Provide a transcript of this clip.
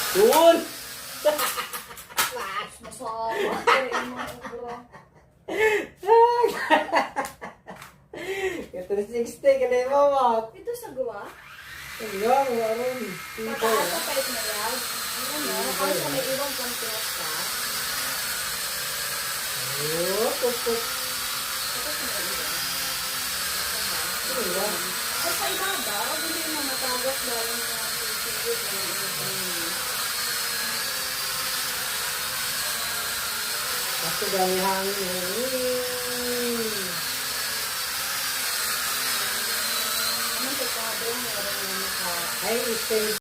Doon! Mas masawa. Pero yung mga ubro. Ito na 60, kanay mama. Ito sa gawa? Hanggang, aron. Mataas sa kahit na yan. Ano mo? Ako sa may ibang kontiwas ka. Oh, tukot. Ito sa may ibang. Ano? Ay, sa ibaba, hindi mo matagas dahil sa sisigit. Basta dami hangin. Ano sa sabi mo? Meron na naka... Ay, stay